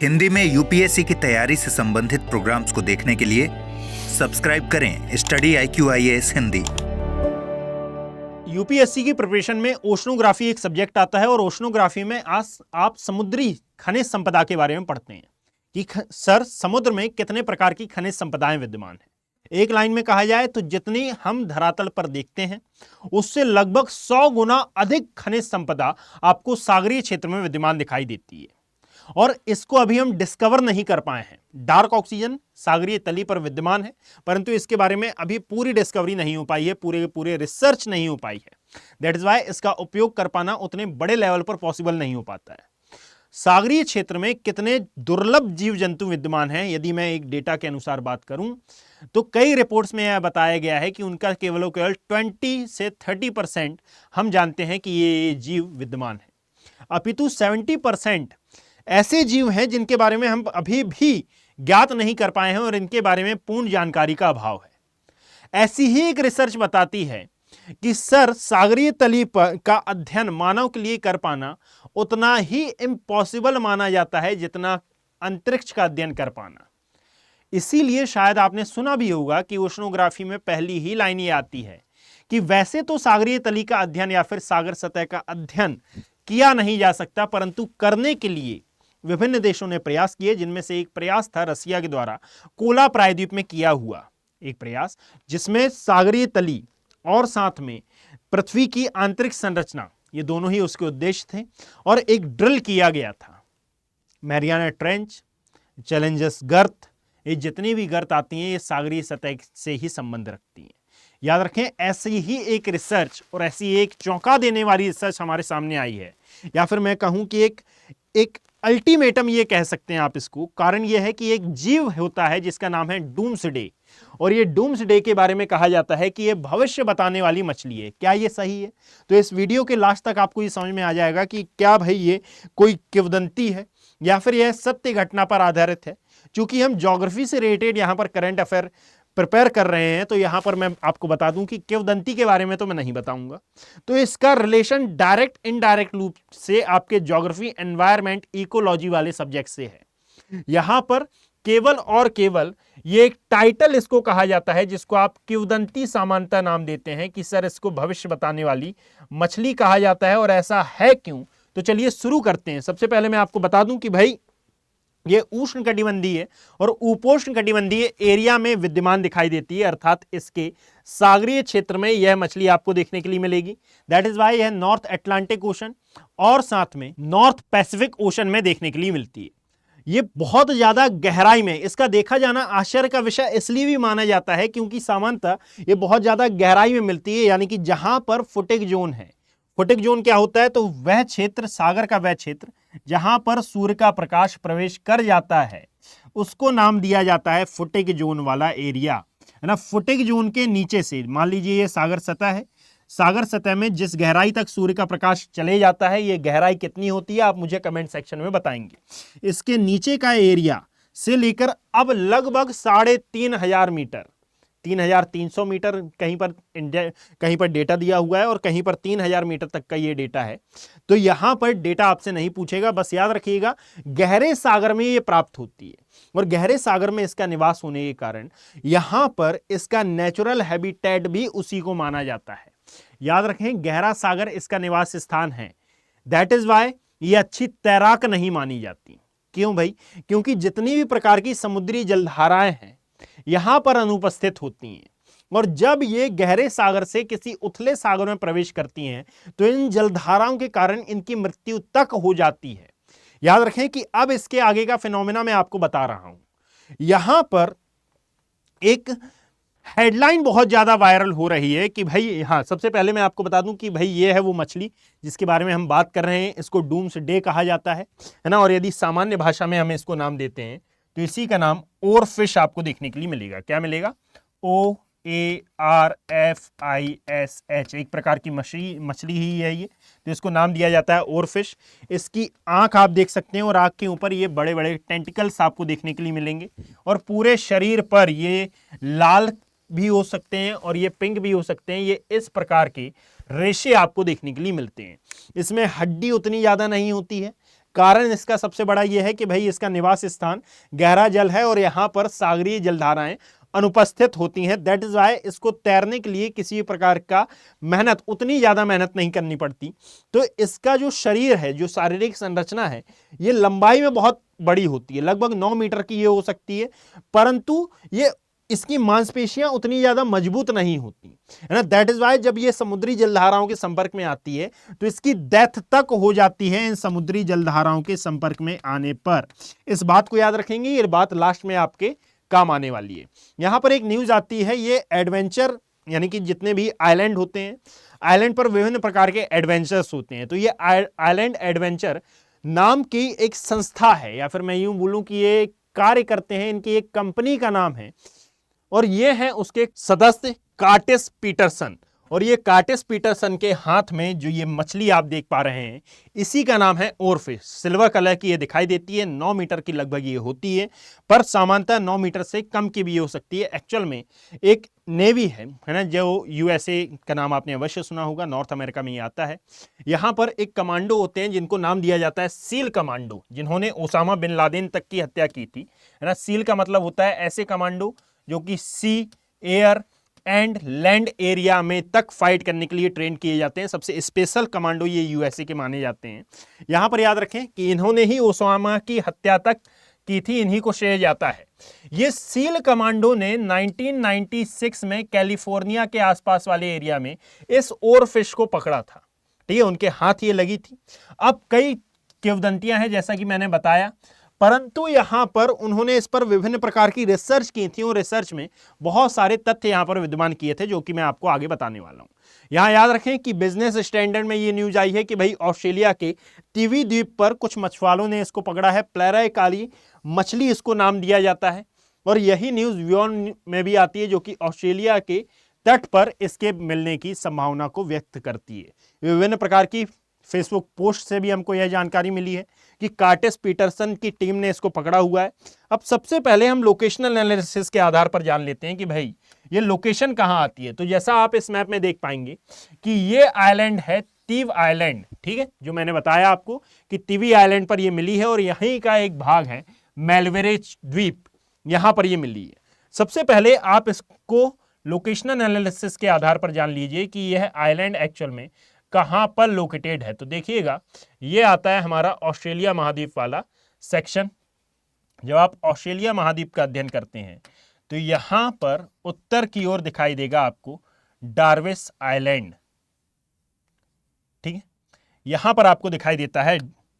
हिंदी में यूपीएससी की तैयारी से संबंधित प्रोग्राम्स को देखने के लिए सब्सक्राइब करें स्टडी IQIAS हिंदी। यूपीएससी की प्रिपरेशन में ओशनोग्राफी एक सब्जेक्ट आता है और ओशनोग्राफी में आप समुद्री खनिज संपदा के बारे में पढ़ते हैं कि सर समुद्र में कितने प्रकार की खनिज संपदाएं विद्यमान हैं। एक लाइन में कहा जाए तो जितनी हम धरातल पर देखते हैं उससे लगभग 100 गुना अधिक खनिज संपदा आपको सागरीय क्षेत्र में विद्यमान दिखाई देती है और इसको अभी हम डिस्कवर नहीं कर पाए हैं। डार्क ऑक्सीजन सागरीय तली पर विद्यमान है परंतु इसके बारे में अभी पूरी डिस्कवरी नहीं हो पाई है, पूरे रिसर्च नहीं हो पाई है। दैट इज वाई इसका उपयोग कर पाना उतने बड़े लेवल पर पॉसिबल नहीं हो पाता है। सागरीय क्षेत्र में कितने दुर्लभ जीव जंतु विद्यमान हैं, यदि मैं एक डेटा के अनुसार बात करूं तो कई रिपोर्ट्स में यह बताया गया है कि उनका केवल 20 से 30% हम जानते हैं कि ये जीव विद्यमान है, अपितु 70% ऐसे जीव हैं जिनके बारे में हम अभी भी ज्ञात नहीं कर पाए हैं और इनके बारे में पूर्ण जानकारी का अभाव है। ऐसी ही एक रिसर्च बताती है कि सर सागरीय तली पर का अध्ययन मानव के लिए कर पाना उतना ही इम्पॉसिबल माना जाता है जितना अंतरिक्ष का अध्ययन कर पाना। इसीलिए शायद आपने सुना भी होगा कि ओशनोग्राफी में पहली ही लाइन ये आती है कि वैसे तो सागरीय तली का अध्ययन या फिर सागर सतह का अध्ययन किया नहीं जा सकता परंतु करने के लिए विभिन्न देशों ने प्रयास किए, जिनमें से एक प्रयास था रसिया के द्वारा कोला प्रायद्वीप में किया हुआ एक प्रयास जिसमें सागरीय तली और साथ में पृथ्वी की आंतरिक संरचना ये दोनों ही उसके उद्देश्य थे और एक ड्रिल किया गया था। मैरियाना ट्रेंच, चैलेंजर्स गर्त, ये जितनी भी गर्त आती हैं ये सागरीय सतह से ही संबंध रखती हैं। याद रखें ऐसी ही एक रिसर्च और ऐसी एक चौंका देने वाली रिसर्च हमारे सामने आई है, या फिर मैं कहूं कि एक अल्टीमेटम ये कह सकते हैं आप इसको। कारण ये है कि एक जीव होता है जिसका नाम है डूम्सडे और ये डूम्सडे के बारे में कहा जाता है कि ये भविष्य बताने वाली मछली है। क्या ये सही है? तो इस वीडियो के लास्ट तक आपको ये समझ में आ जाएगा कि क्या भाई ये कोई किंवदंती है या फिर यह सत्य घटना पर आधारित है। चूंकि हम ज्योग्राफी से रिलेटेड यहाँ पर करंट अफेयर प्रिपेयर कर रहे हैं तो यहां पर मैं आपको बता दूं कि किंवदंती के बारे में तो मैं नहीं बताऊंगा। तो इसका रिलेशन डायरेक्ट इनडायरेक्ट रूप से आपके ज्योग्राफी, एनवायरनमेंट, इकोलॉजी वाले सब्जेक्ट से है। यहां पर केवल और केवल ये एक टाइटल इसको कहा जाता है जिसको आप किंवदंती सामान्यता नाम देते हैं कि सर इसको भविष्य बताने वाली मछली कहा जाता है और ऐसा है क्यों। तो चलिए शुरू करते हैं। सबसे पहले मैं आपको बता दूं कि भाई ये उष्णकटिबंधीय और उपोष्णकटिबंधीय एरिया में विद्यमान दिखाई देती है, अर्थात इसके सागरीय क्षेत्र में यह मछली आपको देखने के लिए मिलेगी। दैट इज वाई यह नॉर्थ अटलांटिक ओशन और साथ में नॉर्थ पैसिफिक ओशन में देखने के लिए मिलती है। ये बहुत ज्यादा गहराई में इसका देखा जाना आश्चर्य का विषय इसलिए भी माना जाता है क्योंकि सामान्यतः ये बहुत ज्यादा गहराई में मिलती है, यानी कि जहां पर फुटिक जोन है। फुटिक जोन क्या होता है? तो वह क्षेत्र, सागर का वह क्षेत्र जहां पर सूर्य का प्रकाश प्रवेश कर जाता है उसको नाम दिया जाता है फुटिक जोन वाला एरिया, है ना। फुटिक जोन के नीचे से मान लीजिए ये सागर सतह है, सागर सतह में जिस गहराई तक सूर्य का प्रकाश चले जाता है ये गहराई कितनी होती है आप मुझे कमेंट सेक्शन में बताएंगे। इसके नीचे का एरिया से लेकर अब लगभग 3500 मीटर, 3300 मीटर कहीं पर डेटा दिया हुआ है और कहीं पर 3000 मीटर तक का ये डेटा है। तो यहां पर डेटा आपसे नहीं पूछेगा, बस याद रखिएगा गहरे सागर में ये प्राप्त होती है और गहरे सागर में इसका निवास होने के कारण यहां पर इसका नेचुरल हैबिटेट भी उसी को माना जाता है। याद रखें गहरा सागर इसका निवास स्थान है। दैट इज वाई ये अच्छी तैराक नहीं मानी जाती। क्यों भाई? क्योंकि जितनी भी प्रकार की समुद्री जलधाराएं हैं यहां पर अनुपस्थित होती हैं और जब ये गहरे सागर से किसी उथले सागर में प्रवेश करती हैं तो इन जलधाराओं के कारण इनकी मृत्यु तक हो जाती है। याद रखें कि अब इसके आगे का फिनोमेना मैं आपको बता रहा हूं। यहां पर एक हेडलाइन बहुत ज्यादा वायरल हो रही है कि भाई, हाँ सबसे पहले मैं आपको बता दूं कि भाई ये है वो मछली जिसके बारे में हम बात कर रहे हैं। इसको डूम्सडे कहा जाता है ना, और यदि सामान्य भाषा में हम इसको नाम देते हैं तो इसी का नाम ओरफिश आपको देखने के लिए मिलेगा। क्या मिलेगा? OARFISH, एक प्रकार की मछली ही है ये, तो इसको नाम दिया जाता है ओरफिश। इसकी आंख आप देख सकते हैं और आंख के ऊपर ये बड़े बड़े टेंटिकल्स आपको देखने के लिए मिलेंगे और पूरे शरीर पर ये लाल भी हो सकते हैं और ये पिंक भी हो सकते हैं। ये इस प्रकार के रेशे आपको देखने के लिए मिलते हैं। इसमें हड्डी उतनी ज्यादा नहीं होती है कारण इसका सबसे बड़ा यह है कि भाई इसका निवास स्थान गहरा जल है और यहाँ पर सागरीय जलधाराएं अनुपस्थित होती हैं। दैट इज वाई इसको तैरने के लिए किसी प्रकार का मेहनत, उतनी ज्यादा मेहनत नहीं करनी पड़ती। तो इसका जो शरीर है, जो शारीरिक संरचना है, ये लंबाई में बहुत बड़ी होती है, लगभग 9 मीटर की ये हो सकती है, परंतु ये इसकी मांसपेशियां उतनी ज्यादा मजबूत नहीं होती है ना। दैट इज वाई जब ये समुद्री जलधाराओं के संपर्क में आती है तो इसकी डेथ तक हो जाती है इन समुद्री जलधाराओं के संपर्क में आने पर। इस बात को याद रखेंगे, ये बात लास्ट में आपके काम आने वाली है। यहां पर एक न्यूज आती है, ये एडवेंचर यानी कि जितने भी आइलैंड होते हैं, आइलैंड पर विभिन्न प्रकार के एडवेंचर्स होते हैं। तो ये आइलैंड एडवेंचर नाम की एक संस्था है, या फिर मैं यूं बोलूं कि ये कार्य करते हैं, इनकी एक कंपनी का नाम है और ये है उसके सदस्य कार्टिस पीटरसन। और ये कार्टिस पीटरसन के हाथ में जो ये मछली आप देख पा रहे हैं, इसी का नाम है ओरफिश। सिल्वर कलर की ये दिखाई देती है, 9 मीटर की लगभग ये होती है, पर सामान्यतः 9 मीटर से कम की भी हो सकती है। एक्चुअल में एक नेवी है ना, जो यूएसए का नाम आपने अवश्य सुना होगा, नॉर्थ अमेरिका में ये आता है। यहाँ पर एक कमांडो होते हैं जिनको नाम दिया जाता है सील कमांडो, जिन्होंने ओसामा बिन लादेन तक की हत्या की थी, है ना। सील का मतलब होता है ऐसे कमांडो जो कि सी, एयर एंड लैंड एरिया में तक फाइट करने के लिए ट्रेन किए जाते हैं। सबसे स्पेशल कमांडो ये यूएसए के माने जाते हैं। यहां पर याद रखें कि इन्होंने ही ओसामा की हत्या तक की थी, इन्हीं को श्रेय जाता है। ये सील कमांडो ने 1996 में कैलिफोर्निया के आसपास वाले एरिया में इस ओरफिश को पकड़ा था, ठीक है, उनके हाथ ये लगी थी। अब कई किंवदंतियां हैं जैसा कि मैंने बताया, परंतु यहां पर उन्होंने इस पर विभिन्न प्रकार की रिसर्च की थी और रिसर्च में बहुत सारे तथ्य यहां पर विद्यमान किए थे, जो कि मैं आपको आगे बताने वाला हूं। यहां याद रखें कि बिजनेस स्टैंडर्ड में ये न्यूज आई है कि भाई ऑस्ट्रेलिया के टीवी द्वीप पर कुछ मछुआरों ने इसको पकड़ा है, प्लेराई काली मछली इसको नाम दिया जाता है। और यही न्यूज व्योन में भी आती है, जो कि ऑस्ट्रेलिया के तट पर इसके मिलने की संभावना को व्यक्त करती है। विभिन्न प्रकार की फेसबुक पोस्ट से भी हमको यह जानकारी मिली है कि कार्टिस पीटरसन की टीम ने इसको पकड़ा हुआ है। अब सबसे पहले हम लोकेशनल एनालिसिस के आधार पर जान लेते हैं कि भाई ये लोकेशन कहां आती है। तो जैसा आप इस मैप में देख पाएंगे कि ये आइलैंड है तीव आइलैंड, ठीक है, जो मैंने बताया आपको कि तीवी आइलैंड पर ये मिली है और यहीं का एक भाग है मेलवेरे द्वीप, यहां पर ये मिली है। सबसे पहले आप इसको लोकेशनल एनालिसिस के आधार पर जान लीजिए कि यह आइलैंड एक्चुअल में कहां पर लोकेटेड है। तो देखिएगा, ये आता है हमारा ऑस्ट्रेलिया महाद्वीप वाला सेक्शन। जब आप ऑस्ट्रेलिया महाद्वीप का अध्ययन करते हैं तो यहां पर उत्तर की ओर दिखाई देगा आपको डार्विस आइलैंड, ठीक है, यहां पर आपको दिखाई देता है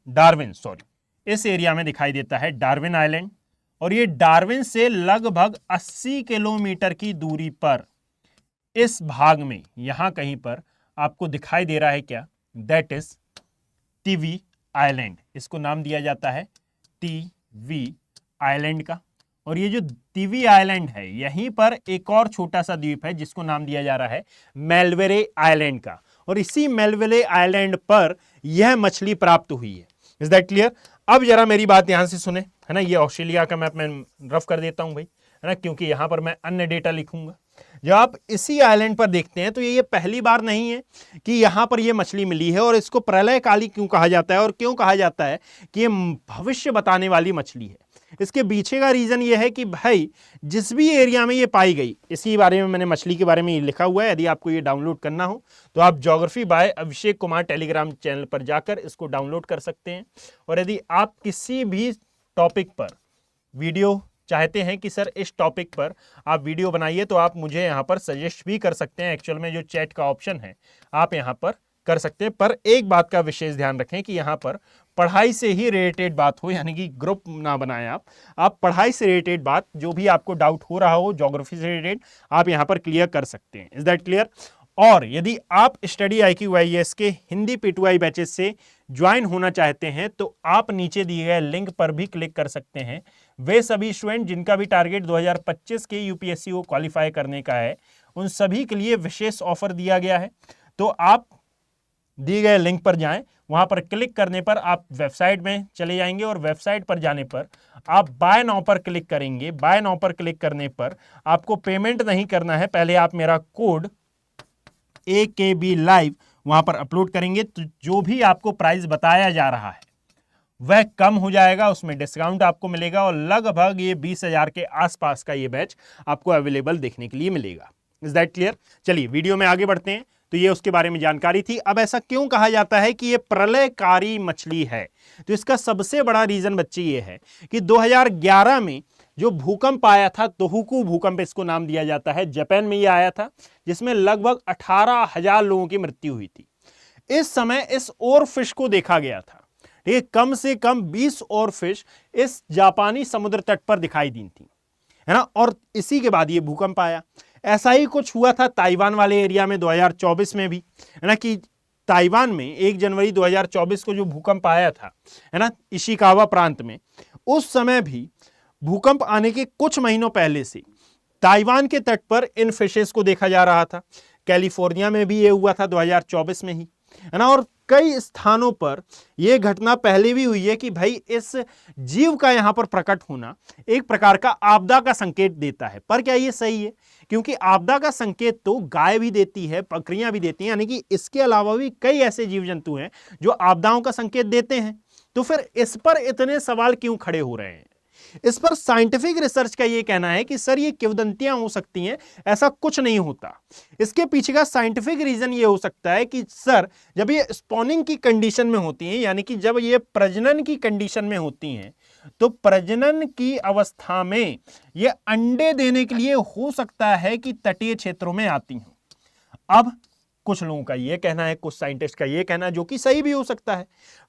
डार्विन, इस एरिया में दिखाई देता है डार्विन आइलैंड। और ये डार्विन से लगभग 80 किलोमीटर की दूरी पर इस भाग में यहां कहीं पर आपको दिखाई दे रहा है क्या, दैट इज तीवी आइलैंड। इसको नाम दिया जाता है तीवी आइलैंड का। और ये जो तीवी आइलैंड है, यहीं पर एक और छोटा सा द्वीप है जिसको नाम दिया जा रहा है मेलवेरे आइलैंड का। और इसी मेलवेरे आइलैंड पर यह मछली प्राप्त हुई है। Is that clear? अब जरा मेरी बात ध्यान से सुने, है ना। ये ऑस्ट्रेलिया का मैप मैं रफ कर देता हूं भाई, है ना, क्योंकि यहां पर मैं अन्य डेटा लिखूंगा। जब आप इसी आइलैंड पर देखते हैं तो ये पहली बार नहीं है कि यहां पर ये मछली मिली है। और इसको प्रलय काली क्यों कहा जाता है और क्यों कहा जाता है कि ये भविष्य बताने वाली मछली है, इसके पीछे का रीजन ये है कि भाई जिस भी एरिया में ये पाई गई, इसी बारे में मैंने मछली के बारे में ये लिखा हुआ है। यदि आपको ये डाउनलोड करना हो तो आप geography bye Abhishek Kumar Telegram channel पर जाकर इसको डाउनलोड कर सकते हैं। और यदि आप किसी भी टॉपिक पर वीडियो चाहते हैं कि सर इस टॉपिक पर आप वीडियो बनाइए, तो आप मुझे यहाँ पर सजेस्ट भी कर सकते हैं। एक्चुअल में जो चैट का ऑप्शन है आप यहाँ पर कर सकते हैं। पर एक बात का विशेष ध्यान रखें कि यहाँ पर पढ़ाई से ही रिलेटेड बात हो, यानी कि ग्रुप ना बनाएं आप पढ़ाई से रिलेटेड बात, जो भी आपको डाउट हो रहा हो ज्योग्राफी से रिलेटेड, आप यहाँ पर क्लियर कर सकते हैं। Is that clear? और यदि आप स्टडी IQIS के हिंदी P2I बैचेस से ज्वाइन होना चाहते हैं तो आप नीचे दिए गए लिंक पर भी क्लिक कर सकते हैं। वे सभी स्टूडेंट जिनका भी टारगेट 2025 के UPSC को क्वालिफाई करने का है, उन सभी के लिए विशेष ऑफर दिया गया है। तो आप दिए गए लिंक पर जाएं, वहां पर क्लिक करने पर आप वेबसाइट में चले जाएंगे और वेबसाइट पर जाने पर आप बाय नाउ पर क्लिक करेंगे। बाय नाउ पर क्लिक करने पर आपको पेमेंट नहीं करना है, पहले आप मेरा कोड AKB लाइव वहां पर अपलोड करेंगे। तो जो भी आपको प्राइस बताया जा रहा है वह कम हो जाएगा, उसमें डिस्काउंट आपको मिलेगा और लगभग ये 20,000 के आसपास का ये बैच आपको अवेलेबल देखने के लिए मिलेगा। Is that clear? चलिए वीडियो में आगे बढ़ते हैं। तो ये उसके बारे में जानकारी थी। अब ऐसा क्यों कहा जाता है कि ये प्रलयकारी मछली है? तो इसका सबसे बड़ा रीजन बच्चे ये है कि 2011 में जो भूकंप आया था, तोहोकू भूकंप इसको नाम दिया जाता है, जापान में ये आया था, जिसमें लगभग 18,000 लोगों की मृत्यु हुई थी। इस समय इस ओर फिश को देखा गया था, ठीक है, कम से कम 20 और फिश इस जापानी समुद्र तट पर दिखाई दी थी, है ना। और इसी के बाद ये भूकंप आया। ऐसा ही कुछ हुआ था ताइवान वाले एरिया में 2024 में भी, है ना, कि ताइवान में 1 जनवरी 2024 को जो भूकंप आया था, है ना, इशिकावा प्रांत में, उस समय भी भूकंप आने के कुछ महीनों पहले से ताइवान के तट पर इन फिशेस को देखा जा रहा था। कैलिफोर्निया में भी ये हुआ था 2024 में ही, है ना। और कई स्थानों पर यह घटना पहले भी हुई है कि भाई इस जीव का यहां पर प्रकट होना एक प्रकार का आपदा का संकेत देता है। पर क्या ये सही है? क्योंकि आपदा का संकेत तो गाय भी देती है, बकरियां भी देती हैं, यानी कि इसके अलावा भी कई ऐसे जीव जंतु हैं जो आपदाओं का संकेत देते हैं। तो फिर इस पर इतने सवाल क्यों खड़े हो रहे हैं? इस पर साइंटिफिक रिसर्च का यह कहना है कि सर ये किंवदंतियां हो सकती हैं, ऐसा कुछ नहीं होता। इसके पीछे का साइंटिफिक रीजन ये हो सकता है कि सर जब ये स्पॉनिंग की कंडीशन में होती हैं, यानी कि जब ये प्रजनन की कंडीशन में होती हैं, तो प्रजनन की अवस्था में ये अंडे देने के लिए हो सकता है कि तटीय क्षेत्रों में आती हों। अब कुछ लोगों का यह कहना है, कुछ साइंटिस्ट का यह कहना है, जो कि सही भी हो सकता है,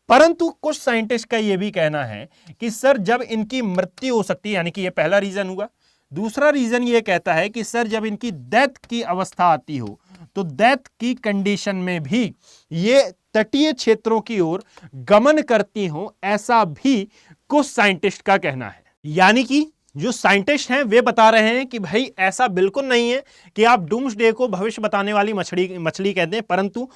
परंतु कुछ साइंटिस्ट का यह भी कहना है कि सर जब इनकी मृत्यु हो सकती है, यानी कि यह पहला रीजन हुआ। दूसरा रीजन यह कहता है कि सर जब इनकी डेथ की अवस्था आती हो, तो डेथ की कंडीशन में भी ये तटीय क्षेत्रों की ओर गमन करती हो, ऐसा भी कुछ साइंटिस्ट का कहना है। यानी कि जो साइंटिस्ट हैं वे बता रहे हैं कि भाई ऐसा बिल्कुल नहीं है कि आप डूम्सडे को भविष्य बताने वाली मछली कहते हैं, परंतु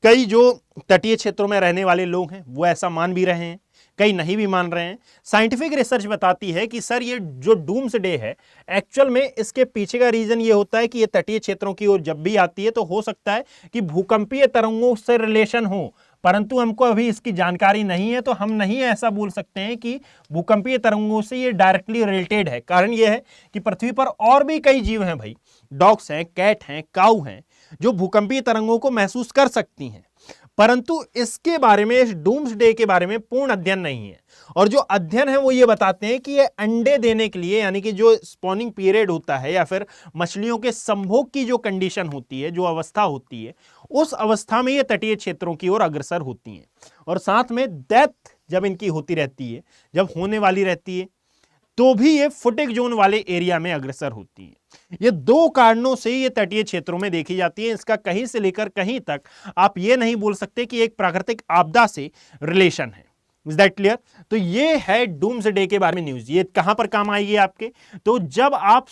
कई जो तटीय क्षेत्रों में रहने वाले लोग हैं वो ऐसा मान भी रहे हैं, कई नहीं भी मान रहे हैं। साइंटिफिक रिसर्च बताती है कि सर ये जो डूम्सडे है, एक्चुअल में इसके पीछे का रीजन ये होता है कि ये तटीय क्षेत्रों की ओर जब भी आती है तो हो सकता है कि भूकंपीय तरंगों से रिलेशन हो, परंतु हमको अभी इसकी जानकारी नहीं है, तो हम नहीं ऐसा बोल सकते हैं कि भूकंपीय तरंगों से ये डायरेक्टली रिलेटेड है। कारण यह है कि पृथ्वी पर और भी कई जीव हैं भाई, डॉग्स हैं, कैट हैं, काऊ हैं, जो भूकंपीय तरंगों को महसूस कर सकती हैं, परंतु इसके बारे में, इस डूम्सडे के बारे में पूर्ण अध्ययन नहीं है। और जो अध्ययन है वो ये बताते हैं कि ये अंडे देने के लिए, यानी कि जो स्पॉनिंग पीरियड होता है या फिर मछलियों के संभोग की जो कंडीशन होती है, जो अवस्था होती है, उस अवस्था में ये तटीय क्षेत्रों की ओर अग्रसर होती हैं। और साथ में डेथ जब इनकी होती रहती है, जब होने वाली रहती है, तो भी ये फुटिक जोन वाले एरिया में अग्रसर होती है। ये 2 कारणों से ये तटीय क्षेत्रों में देखी जाती है। इसका कहीं से लेकर कहीं तक आप ये नहीं बोल सकते कि एक प्राकृतिक आपदा से रिलेशन है। Is that clear? तो ये है डूम्सडे के बारे में न्यूज। ये कहां पर काम आएगी आपके? तो जब आप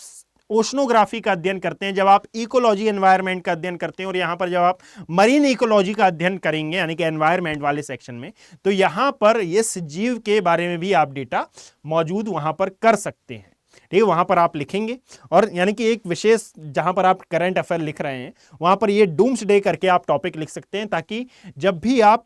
ओशनोग्राफी का अध्ययन करते हैं, जब आप इकोलॉजी एनवायरनमेंट का अध्ययन करते हैं, और यहां पर जब आप मरीन इकोलॉजी का अध्ययन करेंगे, यानी कि एनवायरनमेंट वाले सेक्शन में, तो यहां पर इस जीव के बारे में भी आप डेटा मौजूद वहां पर कर सकते हैं। ठीक है, वहां पर आप लिखेंगे, और यानी कि एक विशेष जहां पर आप करंट अफेयर लिख रहे हैं वहां पर ये डूम्सडे करके आप टॉपिक लिख सकते हैं, ताकि जब भी आप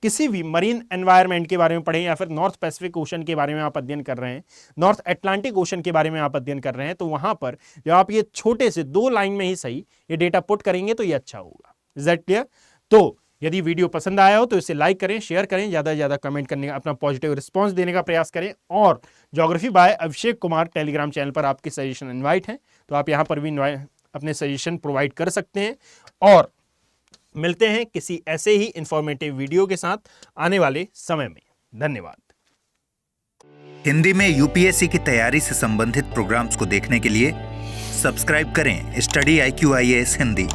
किसी भी मरीन एनवायरनमेंट के बारे में पढ़ें, या फिर नॉर्थ पैसिफिक ओशन के बारे में आप अध्ययन कर रहे हैं, नॉर्थ अटलांटिक ओशन के बारे में आप अध्ययन कर रहे हैं, तो वहां पर जब आप ये छोटे से 2 लाइन में ही सही ये डेटा पुट करेंगे तो ये अच्छा होगा। Is that clear? तो यदि वीडियो पसंद आया हो तो इसे लाइक करें, शेयर करें, ज़्यादा से ज़्यादा कमेंट करने का, अपना पॉजिटिव रिस्पांस देने का प्रयास करें। और geography bye Abhishek Kumar Telegram channel पर आपके सजेशन इनवाइट हैं, तो आप यहाँ पर भी अपने सजेशन प्रोवाइड कर सकते हैं। और मिलते हैं किसी ऐसे ही इंफॉर्मेटिव वीडियो के साथ आने वाले समय में। धन्यवाद। हिंदी में यूपीएससी की तैयारी से संबंधित प्रोग्राम्स को देखने के लिए सब्सक्राइब करें स्टडी IQ IAS हिंदी।